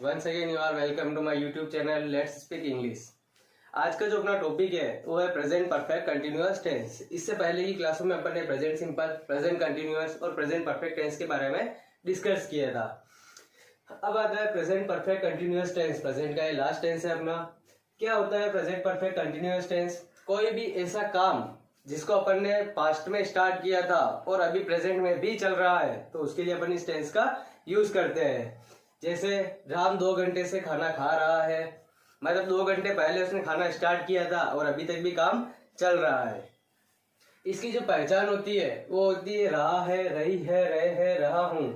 Once again you are welcome to my YouTube channel let's speak English. आज का जो अपना टॉपिक है वो है प्रेजेंट परफेक्ट कंटिन्यूअस टेंस। इससे पहले की क्लासों में अपन ने प्रेजेंट सिंपल, प्रेजेंट कंटिन्यूअस और प्रेजेंट परफेक्ट टेंस के बारे में डिस्कस किया था। अब आता है present perfect continuous tense. Present का ये लास्ट टेंस है अपना। क्या होता है प्रेजेंट परफेक्ट कंटिन्यूअस टेंस? कोई भी ऐसा काम जिसको अपन ने पास्ट में स्टार्ट किया था और अभी प्रेजेंट में भी चल रहा है तो उसके लिए अपन इस टेंस का यूज करते हैं। जैसे राम 2 घंटे से खाना खा रहा है, मतलब 2 घंटे पहले उसने खाना स्टार्ट किया था और अभी तक भी काम चल रहा है। इसकी जो पहचान होती है वो होती है रहा है, रही है, रहे है, रहा हूं।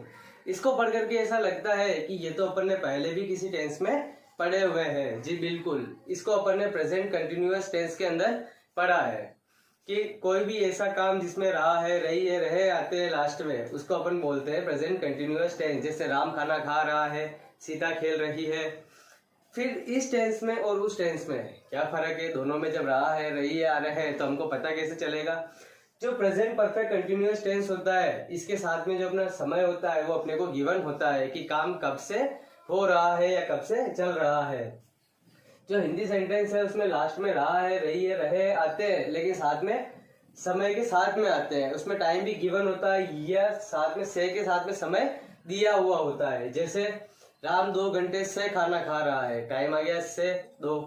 इसको पढ़ करके ऐसा लगता है कि ये तो अपन ने पहले भी किसी टेंस में पढ़े हुए हैं। जी बिल्कुल, इसको अपन ने प्रेजेंट कंटिन्यूअस टेंस के अंदर पढ़ा है कि कोई भी ऐसा काम जिसमें रहा है, रही है, रहे आते हैं लास्ट में, उसको अपन बोलते हैं प्रेजेंट कंटिन्यूअस टेंस। जैसे राम खाना खा रहा है, सीता खेल रही है। फिर इस टेंस में और उस टेंस में क्या फर्क है? दोनों में जब रहा है, रही है, आ रहे हैं तो हमको पता कैसे चलेगा? जो प्रेजेंट परफेक्ट कंटिन्यूअस टेंस होता है इसके साथ में जो अपना समय होता है वो अपने को गिवन होता है कि काम कब से हो रहा है या कब से चल रहा है। जो हिंदी सेंटेंस है उसमें लास्ट में रहा है, रही है, रहे आते हैं, लेकिन साथ में समय के साथ में आते हैं। उसमें टाइम भी गिवन होता है या साथ में से के साथ में समय दिया हुआ होता है। जैसे राम 2 घंटे से खाना खा रहा है, टाइम आ गया से 2।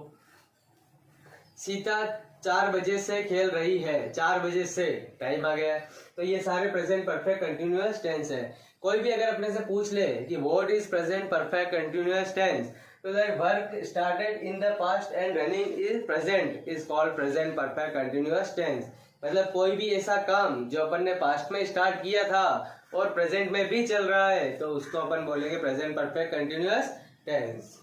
सीता 4 बजे से खेल रही है, 4 बजे से टाइम आ गया। तो ये सारे प्रेजेंट परफेक्ट कंटिन्यूअस टेंस है। कोई भी अगर अपने से पूछ ले कि what is present perfect continuous tense, तो that work started in the past and running is present is called present perfect continuous tense. मतलब कोई भी ऐसा काम जो अपन ने पास्ट में स्टार्ट किया था और प्रेजेंट में भी चल रहा है तो उसको अपन बोलेंगे प्रेजेंट परफेक्ट कंटिन्यूअस टेंस।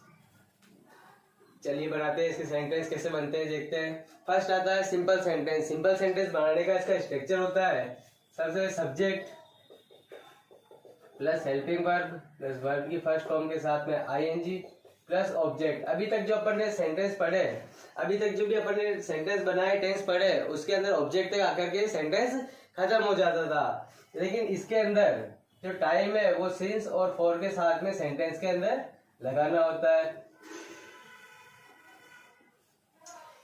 चलिए बनाते हैं इसके सेंटेंस कैसे बनते हैं, देखते हैं। फर्स्ट आता है सिंपल सेंटेंस। सिंपल सेंटेंस बनाने का इसका स्ट्रक्चर होता है सबसे subject plus helping verb plus verb की फर्स्ट फॉर्म के साथ में आईएनजी प्लस ऑब्जेक्ट। अभी तक जो अपन ने सेंटेंस पढ़े, अभी तक जो भी अपन ने सेंटेंस बनाए, टेंस पढ़े, उसके अंदर ऑब्जेक्ट तक आकर के सेंटेंस खत्म हो जाता था। लेकिन इसके अंदर जो टाइम है वो सिंस और फॉर के साथ में सेंटेंस के अंदर लगाना होता है।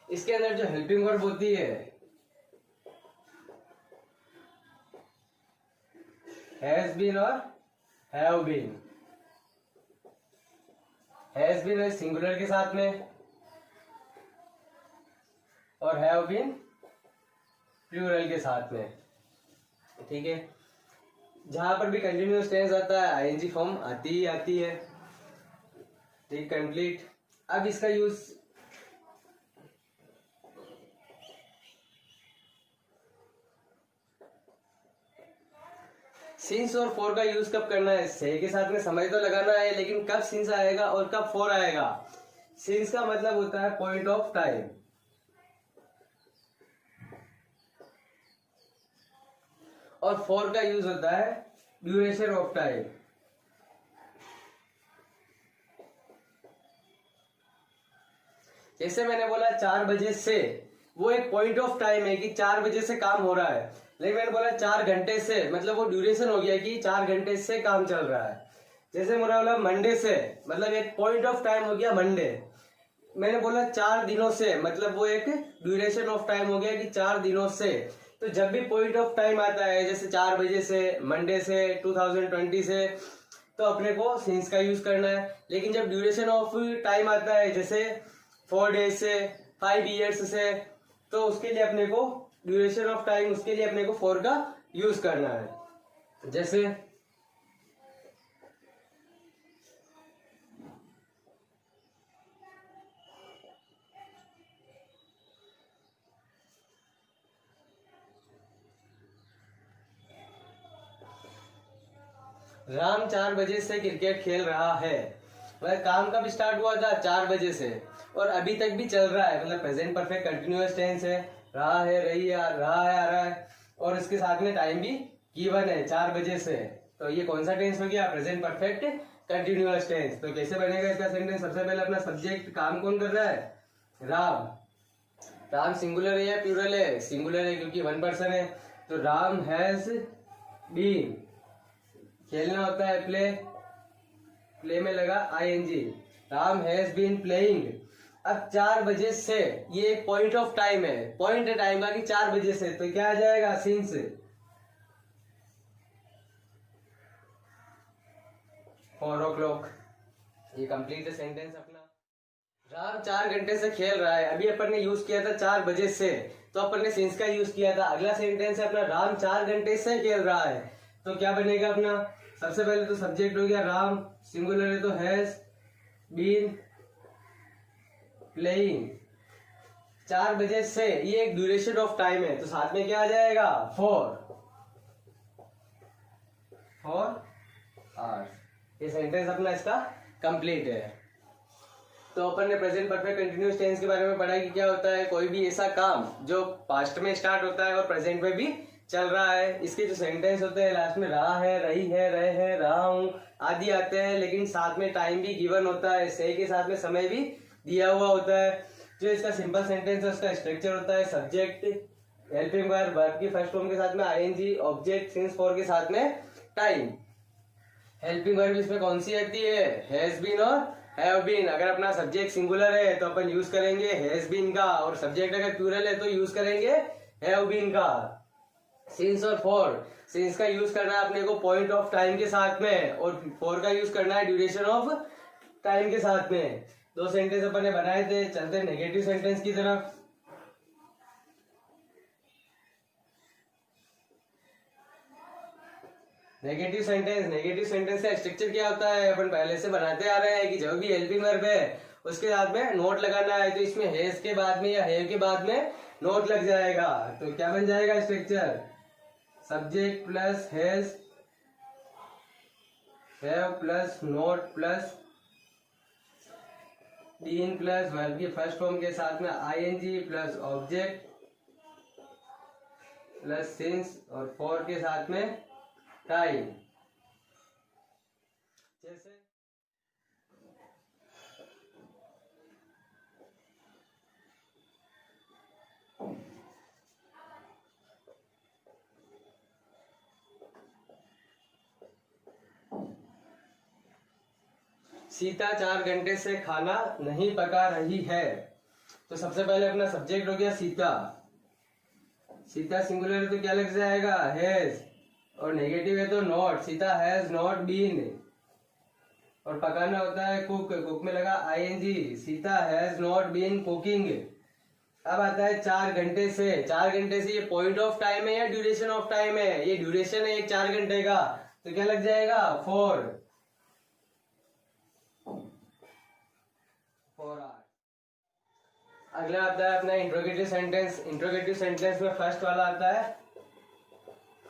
इसके अंदर जो हेल्पिंग वर्ब होती है हैज बीन और have been. Has been singular के साथ में और हैव बीन प्लूरल के साथ में, ठीक है। जहां पर भी कंटिन्यूअस टेंस आता है आईएनजी फॉर्म आती ही आती है, ठीक, कंप्लीट। अब इसका यूज सिंस और फॉर का यूज कब करना है? से के साथ में समय तो लगाना है, लेकिन कब सिंस आएगा और कब फॉर आएगा? सिंस का मतलब होता है पॉइंट ऑफ टाइम और फॉर का यूज होता है ड्यूरेशन ऑफ टाइम। जैसे मैंने बोला 4 बजे से, वो एक पॉइंट ऑफ टाइम है कि 4 बजे से काम हो रहा है। लेकिन मैंने बोला 4 घंटे से, मतलब वो ड्यूरेशन हो गया कि 4 घंटे से काम चल रहा है। जैसे मैंने बोला मंडे से, मतलब एक पॉइंट ऑफ टाइम हो गया मंडे। मैंने बोला 4 दिनों से, मतलब वो एक ड्यूरेशन ऑफ टाइम हो गया कि 4 दिनों से। तो जब भी पॉइंट ऑफ टाइम आता है जैसे 4 बजे से, मंडे से, 2020 से, तो अपने को सिंस का यूज करना है। लेकिन जब ड्यूरेशन ऑफ टाइम आता है जैसे 4 डेज से, 5 ईयर्स से, तो उसके लिए अपने को ड्यूरेशन ऑफ टाइम, उसके लिए अपने को फॉर का यूज करना है। जैसे राम 4 बजे से क्रिकेट खेल रहा है। वह काम कब स्टार्ट हुआ था? 4 बजे से, और अभी तक भी चल रहा है। मतलब प्रेजेंट परफेक्ट कंटिन्यूअस टेंस है, रहा है, रही है, रहा है, आ रहा है, और इसके साथ में टाइम भी गिवन है 4 बजे से। तो ये कौन सा टेंस हो गया? Present perfect continuous tense. तो कैसे बनेगा इसका सेंटेंस? सबसे पहले अपना सब्जेक्ट, काम कौन कर रहा है? राम। राम सिंगुलर है या प्लूरल है? सिंगुलर है क्योंकि 1 पर्सन है। तो राम हैज बीन, खेलना होता है प्ले, प्ले में लगा ING, Ram has been playing. अब 4 बजे से, ये एक पॉइंट ऑफ टाइम है, पॉइंट है टाइम का कि 4 बजे से, तो क्या आ जाएगा सिंस 4 o'clock। ये कंप्लीट है सेंटेंस अपना। राम 4 घंटे से खेल रहा है, अभी अपन ने यूज किया था 4 बजे से, तो अपन ने सिंस का यूज किया था। अगला सेंटेंस है अपना राम 4 घंटे से खेल रहा है, तो क्या बनेगा अपना, सबसे पहले तो सब्जेक्ट हो गया राम, सिंगुलर है तो हैज बीन प्लेइंग। 4 बजे से, ये एक ड्यूरेशन ऑफ टाइम है, तो साथ में क्या आ जाएगा 4 आवर्स। ये सेंटेंस अपना इसका कंप्लीट है। तो अपन ने प्रेजेंट परफेक्ट कंटिन्यूअस टेंस के बारे में पढ़ा कि क्या होता है, कोई भी ऐसा काम जो पास्ट में स्टार्ट होता है और प्रेजेंट में भी चल रहा है। इसके जो सेंटेंस होते हैं लास्ट में रहा है, रही है, रहे हैं, रहा हूं आदि आते हैं, लेकिन साथ में टाइम भी गिवन होता है, से के साथ में समय भी दिया हुआ होता है। जो इसका सिंपल सेंटेंस है उसका स्ट्रक्चर होता है सब्जेक्ट, हेल्पिंग वर्ब, वर्ब की फर्स्ट फॉर्म के साथ में आईएनजी, ऑब्जेक्ट सिंस फॉर के साथ में टाइम। हेल्पिंग वर्ब इसमें कौन सी आती है, हैज बीन और हैव बीन। अगर अपना सब्जेक्ट सिंगुलर है तो अपन यूज करेंगे हैज बीन का, और सब्जेक्ट अगर प्लूरल है तो यूज करेंगे हैव बीन का। सिंस और फॉर, सिंस का यूज करना है अपने को पॉइंट ऑफ टाइम के साथ में, और फॉर का यूज करना है ड्यूरेशन ऑफ टाइम के साथ में। 2 सेंटेंस अपन ने बनाए थे, चलते नेगेटिव सेंटेंस की तरफ। नेगेटिव सेंटेंस का स्ट्रक्चर क्या होता है, अपन पहले से बनाते आ रहे हैं कि जब भी हेल्पिंग वर्ब है उसके साथ में नोट लगाना है, तो इसमें हैज के बाद में या हैव के बाद में नोट लग जाएगा। तो क्या बन जाएगा structure, subject plus has, have plus not plus been plus verb की फर्स्ट फॉर्म के साथ में ING plus object plus since और फॉर के साथ में टाइम। जैसे सीता 4 घंटे से खाना नहीं पका रही है, तो सबसे पहले अपना सब्जेक्ट हो गया सीता, सीता सिंगुलर है तो क्या लग जाएगा हैज, और नेगेटिव है तो not, Sita has not been, और पकाना होता है कुक, कुक में लगा ING, Sita has not been cooking. अब आता है 4 घंटे से, 4 घंटे से ये पॉइंट ऑफ टाइम है या ड्यूरेशन ऑफ टाइम है, ये ड्यूरेशन है एक 4 घंटे का, तो क्या लग जाएगा 4 आवर्स। अगला आता है अपना इंट्रोगेटिव सेंटेंस। इंट्रोगेटिव सेंटेंस में फर्स्ट वाला आता है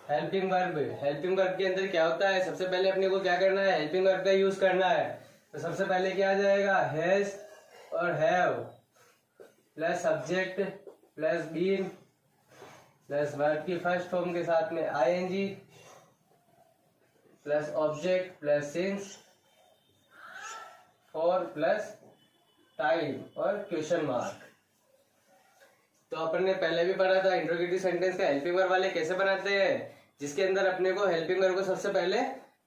हेल्पिंग वर्ब। हेल्पिंग वर्ब के अंदर क्या होता है, सबसे पहले अपने को क्या करना है, हेल्पिंग वर्ब का यूज करना है। तो सबसे पहले क्या आ जाएगा हैज और have plus subject plus been plus verb की फर्स्ट फॉर्म के साथ में ING plus object plus since for plus time और क्वेश्चन मार्क। तो अपन ने पहले भी पढ़ा था इंट्रोगेटिव सेंटेंस का हेल्पिंग वर्ब वाले कैसे बनाते हैं, जिसके अंदर अपने को हेल्पिंग वर्ब को सबसे पहले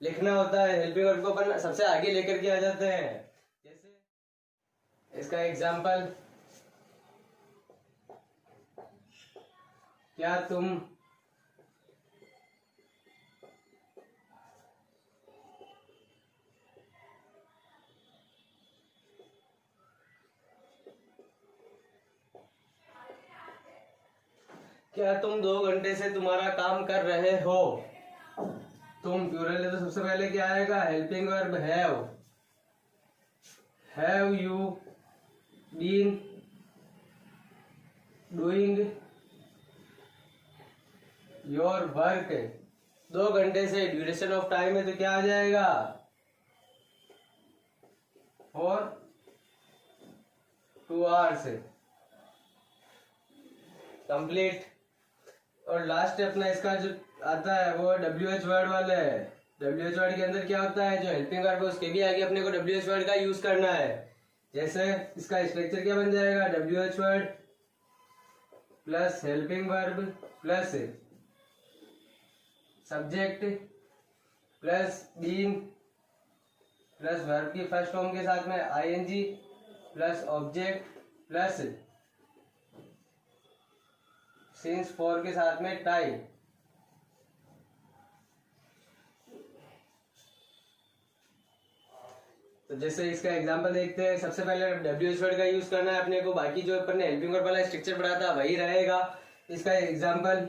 लिखना होता है, हेल्पिंग वर्ब को अपन सबसे आगे लेकर के आ जाते हैं। जैसे इसका एग्जांपल, क्या तुम क्या तुम 2 घंटे से तुम्हारा काम कर रहे हो। तुम प्लूरल है तो सबसे पहले क्या आएगा helping verb have you been doing your work. 2 घंटे से ड्यूरेशन ऑफ टाइम है तो क्या आ जाएगा फॉर 2 आवर्स कंप्लीट। और लास्ट अपना इसका जो आता है वो WH वर्ड वाला है। WH वर्ड के अंदर क्या होता है, जो हेल्पिंग वर्ब है उसके भी आगे अपने को WH वर्ड का यूज करना है। जैसे इसका स्ट्रक्चर क्या बन जाएगा WH word plus helping verb plus subject plus been plus verb की फर्स्ट फॉर्म के साथ में ING plus object plus since for के साथ में टाइम। तो जैसे इसका एग्जांपल देखते हैं। सबसे पहले WH वर्ड का यूज करना है अपने को, बाकी जो अपन ने हेल्पिंग वर्ब वाला स्ट्रक्चर पढ़ा था वही रहेगा। इसका एग्जांपल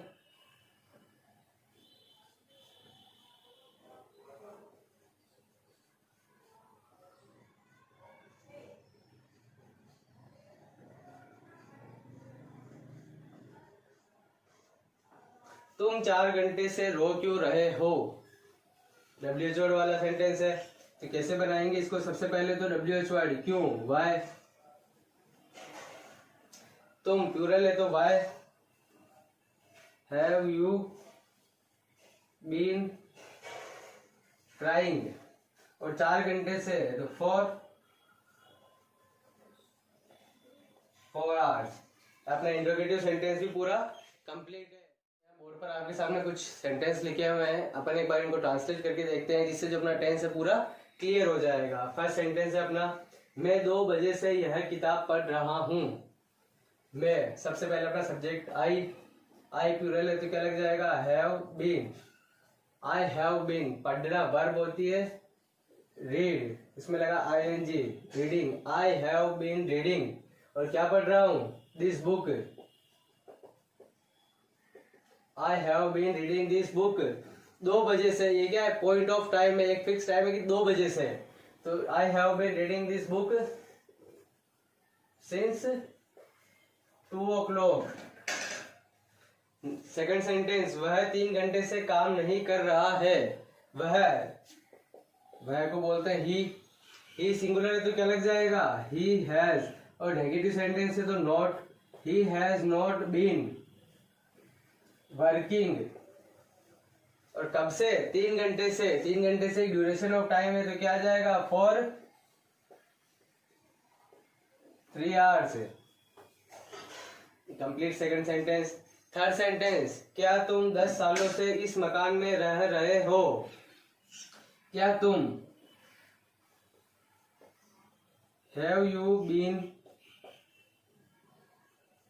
तुम 4 घंटे से रो क्यों रहे हो, WH वर्ड वाला सेंटेंस है। तो कैसे बनाएंगे इसको, सबसे पहले तो WH वर्ड क्यों, वाई, तुम प्लूरल है तो why, have you been trying, और 4 घंटे से तो 4 आवर्स। अपना इंट्रोगेटिव सेंटेंस भी पूरा कंप्लीट है। बोर्ड पर आपके सामने कुछ सेंटेंस लिखे हुए हैं, अपन एक बार इनको ट्रांसलेट करके देखते हैं, जिससे जो अपना टेंस है पूरा क्लियर हो जाएगा। फर्स्ट सेंटेंस है अपना, मैं 2 बजे से यह किताब पढ़ रहा हूं। मैं, सबसे पहले अपना सब्जेक्ट आई प्लूरल है तो क्या लग जाएगा, have been, I have been. पढ़ना वर्ब होती है रीड, इसमें लगा ING, reading, I have been reading. और क्या पढ़ रहा हूं, this book, I have been reading this book. 2 बजे से, ये क्या है, पॉइंट ऑफ टाइम में, एक फिक्स टाइम है कि 2 बजे से। तो I have been reading this book since 2 o'clock। Second sentence, वह 3 घंटे से काम नहीं कर रहा है। वह को बोलते हैं ही सिंगुलर है तो क्या लग जाएगा, ही हैज। और नेगेटिव सेंटेंस है तो not, he has not been working. और कब से, 3 घंटे से। 3 घंटे से ड्यूरेशन ऑफ टाइम है तो क्या आ जाएगा, for 3 hours. Complete second sentence. Third sentence, क्या तुम 10 सालों से इस मकान में रह रहे हो। क्या तुम, have you been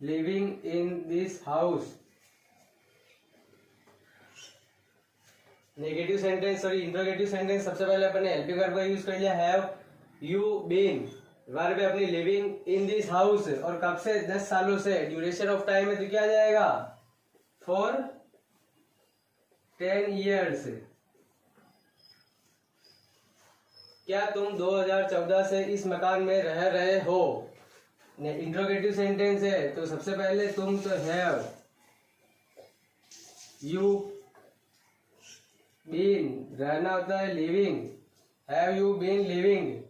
living in this house. Negative sentence, sorry interrogative sentence, सबसे पहले अपन ने हेल्पिंग वर्ब का यूज कर लिया, हैव यू बीन। वर्ब है अपनी लिविंग इन दिस हाउस, और कब से, 10 सालों से। ड्यूरेशन ऑफ टाइम है तो क्या आ जाएगा, फॉर 10 years। क्या तुम 2014 से इस मकान में रह रहे हो। इंट्रोगेटिव सेंटेंस है तो सबसे पहले तुम तो हैव यू बीन, रहना होता है living, have you been living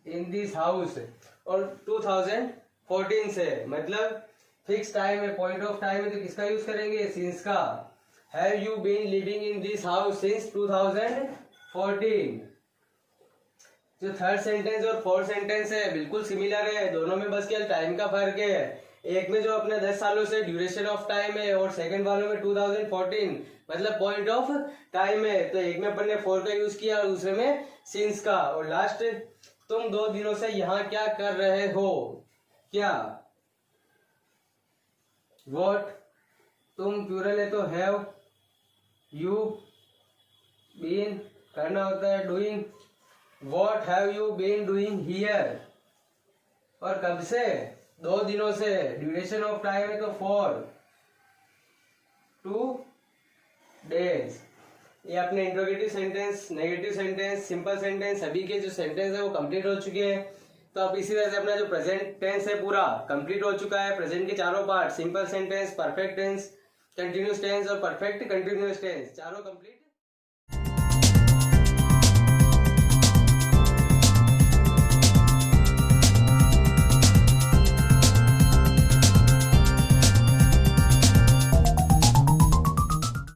in this house. और 2014 से, मतलब फिक्स टाइम है, पॉइंट ऑफ टाइम है तो किसका यूज करेंगे, सिंस का। Have you been living in this house since 2014। जो थर्ड सेंटेंस और फोर्थ सेंटेंस है बिल्कुल सिमिलर है, दोनों में बस केवल टाइम का फर्क है। एक में जो अपने 10 सालों से ड्यूरेशन ऑफ टाइम है, और सेकंड वालों में 2014 मतलब पॉइंट ऑफ टाइम है। तो एक में अपन ने फॉर का यूज किया और दूसरे में सिंस का। और लास्ट, तुम 2 दिनों से यहाँ क्या कर रहे हो। क्या, वॉट, तुम प्लूरल है तो हैव यू बीन, करना होता है doing, what have you been doing here. और कब से, 2 दिनों से। ड्यूरेशन ऑफ टाइम है तो फॉर 2 days। ये अपने interrogative sentence, negative sentence, simple sentence, सभी के जो सेंटेंस है वो कंप्लीट हो चुके हैं। तो अब इसी तरह से अपना जो प्रेजेंट टेंस है पूरा कंप्लीट हो चुका है। प्रेजेंट के चारों part, simple sentence, perfect tense, continuous tense और परफेक्ट कंटिन्यूअस टेंस, चारों कंप्लीट।